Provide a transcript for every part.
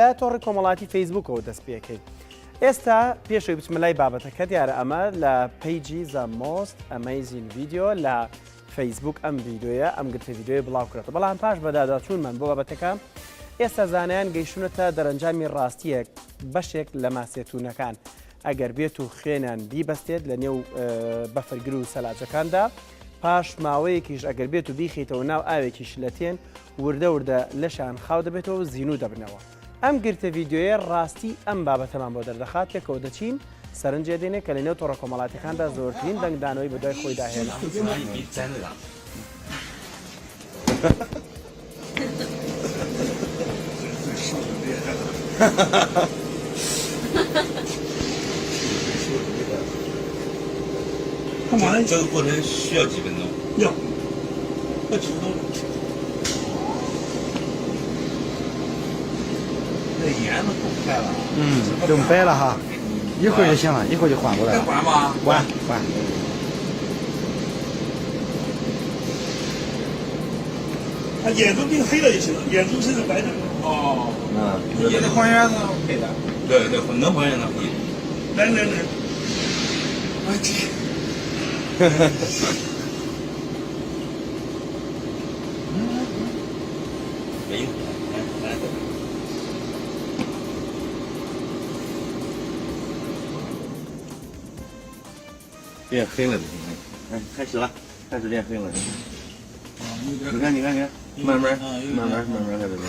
لە تۆڕی کۆمەڵاتی فەیسبووکەوە دەست پێکەین. ئێستا پێشەوەی بچمە لای بابەتەکە دیارە ئەمە لە پیجی The Most Amazing Video لە فەیسبووک ئەم ڤیدۆیە ئەم گرتە ڤیدۆیە بڵاوکرێتەوە. بەڵام پاش بەداداچوونمان بۆ بابەتەکە ئێستا زانایان گەیشتونەتە دەرەنجامی ڕاستیەک بەشێک لە ماسێتونەکان ئەگەر بێت و خوێنیان بیبەستێت لە نێو بەفرگر و سەلاجەکاندا پاش ماوەیەکیش ئەگەر بێت و بیخیتەوە ناو ئاوێکیش لە تێن وردە وردە لەشان خاو دەبێتەوە زیینو دەبنەوە. ئەم گرتە ڤیدۆیە ڕاستی ئەم بابەتەمان بۆ دەردەخات پێکەوە دەچین سەرنجێ دێنێ کە لە نێو تۆڕە کۆمەڵاتیەکاندا زۆرترین دەنگدانەوەی بەدوای خۆی داهێنا.干嘛呢？这个过程需要几分钟？要几分钟？那盐都冻开了。冻白了哈，一会儿就行了，一会儿就换过来了。换吗？换。它眼珠变黑了就行了，眼珠现在白的。哦，也得还原上配的。对，能还原上配。来，我去。没用，变黑了，开始了，开始变黑了。你看，慢慢开始变。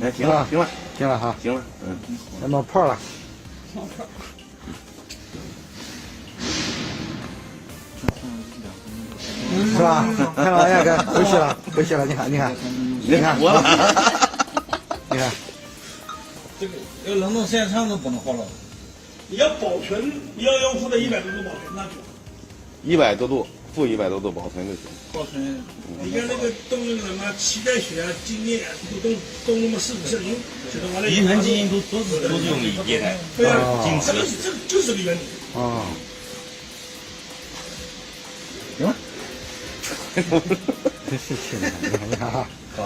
哎，行了哈，行了，那冒泡了。是吧？看老爷哥回去了，你看，活了，你看，这个要冷冻时间长都不能好了。你要保存，你要用负的100多度保存，那就100多度，负100多度保存就行。保存。你看那个冻那个什么脐带血啊、精液啊，都冻那么4、5升，写的完了。遗传基因都是用理解的。对啊，这这就是个原理。哦。行了。真是气人，你看哈。好。